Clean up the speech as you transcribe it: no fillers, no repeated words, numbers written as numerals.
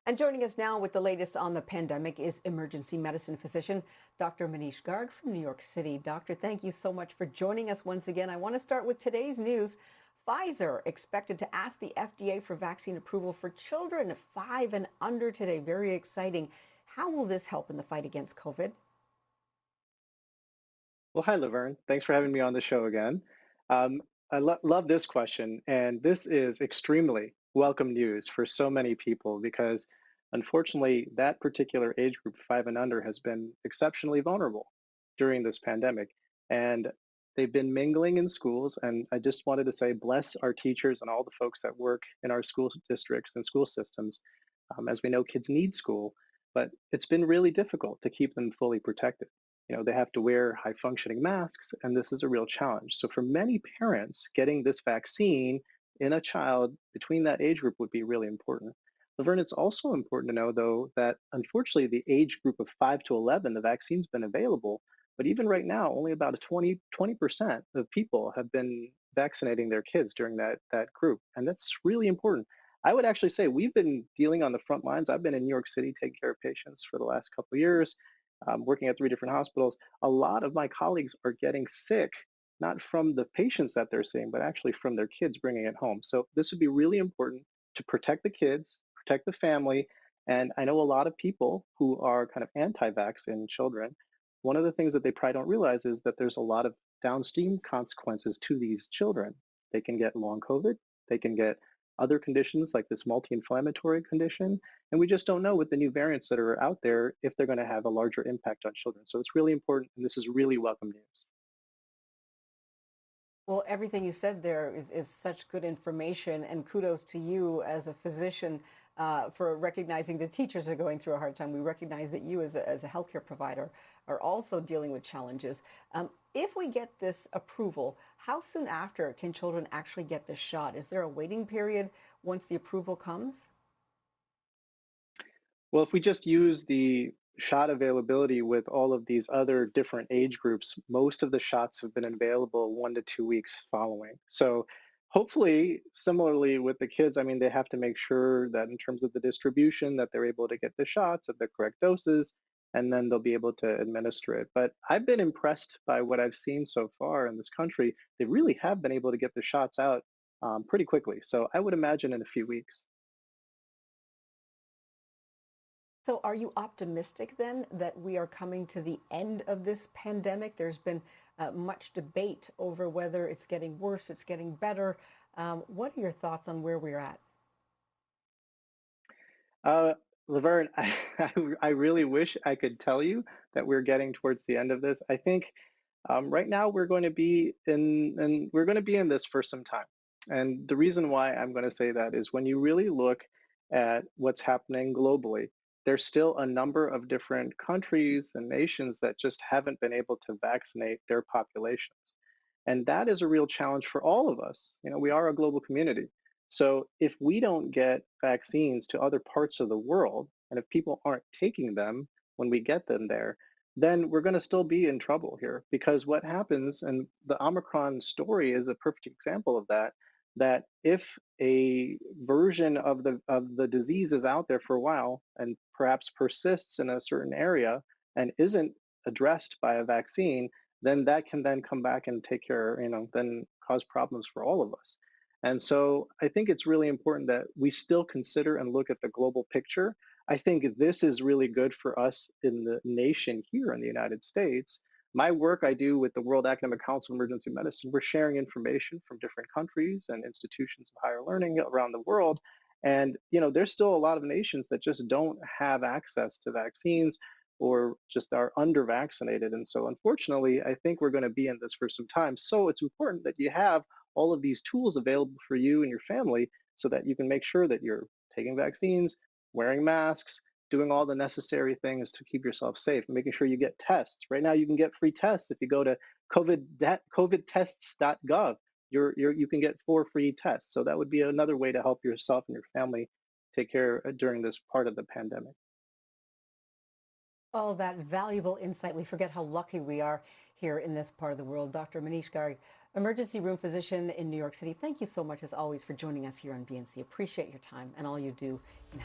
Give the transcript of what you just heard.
And joining us now with the latest on the pandemic is emergency medicine physician Dr. Manish Garg from New York City. Doctor, thank you so much for joining us once again. I want to start with today's news. Pfizer expected to ask the FDA for vaccine approval for children 5 and under today. Very exciting. How will this help in the fight against COVID? Well, hi, Laverne. Thanks for having me on the show again. Um, I love this question, and this is extremely welcome news for so many people because unfortunately, that particular age group, 5 and under, has been exceptionally vulnerable during this pandemic. And they've been mingling in schools. And I just wanted to say, bless our teachers and all the folks that work in our school districts and school systems. As we know, kids need school, but it's been really difficult to keep them fully protected. They have to wear high functioning masks, and this is a real challenge. So, for many parents, getting this vaccine in a child between that age group would be really important. Laverne, it's also important to know, though, that unfortunately, the age group of 5 to 11, the vaccine's been available. But even right now, only about a 20% of people have been vaccinating their kids during that group. And that's really important. I would actually say we've been dealing on the front lines. I've been in New York City taking care of patients for the last couple of years, working at 3 different hospitals. A lot of my colleagues are getting sick, not from the patients that they're seeing, but actually from their kids bringing it home. So this would be really important to protect the kids, protect the family. And I know a lot of people who are kind of anti-vax in children. One of the things that they probably don't realize is that there's a lot of downstream consequences to these children. They can get long COVID, they can get other conditions like this multi-inflammatory condition, and we just don't know with the new variants that are out there if they're going to have a larger impact on children. So it's really important, and this is really welcome news. Well, everything you said there is such good information, and kudos to you as a physician for recognizing the teachers are going through a hard time. We recognize that you, as a healthcare provider, are also dealing with challenges. If we get this approval, how soon after can children actually get the shot? Is there a waiting period once the approval comes? Well, if we just use the shot availability with all of these other different age groups, most of the shots have been available 1 to 2 weeks following. So hopefully, similarly with the kids, I mean, they have to make sure that in terms of the distribution, that they're able to get the shots at the correct doses, and then they'll be able to administer it. But I've been impressed by what I've seen so far in this country. They really have been able to get the shots out pretty quickly. So I would imagine in a few weeks. So, are you optimistic then that we are coming to the end of this pandemic? There's been much debate over whether it's getting worse, it's getting better. What are your thoughts on where we're at? Uh, Laverne, I really wish I could tell you that we're getting towards the end of this. I think right now we're going to be and we're going to be in this for some time. And the reason why I'm going to say that is when you really look at what's happening globally, there's still a number of different countries and nations that just haven't been able to vaccinate their populations. And that is a real challenge for all of us. We are a global community. So if we don't get vaccines to other parts of the world, and if people aren't taking them when we get them there, then we're going to still be in trouble here. Because what happens, and the Omicron story is a perfect example of that, that if a version of the disease is out there for a while and perhaps persists in a certain area and isn't addressed by a vaccine, then that can then come back and take care, then cause problems for all of us. And so I think it's really important that we still consider and look at the global picture. I think this is really good for us in the nation here in the United States. My work I do with the World Academic Council of Emergency Medicine, we're sharing information from different countries and institutions of higher learning around the world. And there's still a lot of nations that just don't have access to vaccines or just are under vaccinated. And so, unfortunately, I think we're going to be in this for some time. So, it's important that you have all of these tools available for you and your family so that you can make sure that you're taking vaccines, wearing masks, doing all the necessary things to keep yourself safe, and making sure you get tests. Right now, you can get free tests if you go to covidtests.gov. You can get 4 free tests. So that would be another way to help yourself and your family take care during this part of the pandemic. All that valuable insight. We forget how lucky we are here in this part of the world. Dr. Manish Garg, emergency room physician in New York City. Thank you so much, as always, for joining us here on BNC. Appreciate your time and all you do in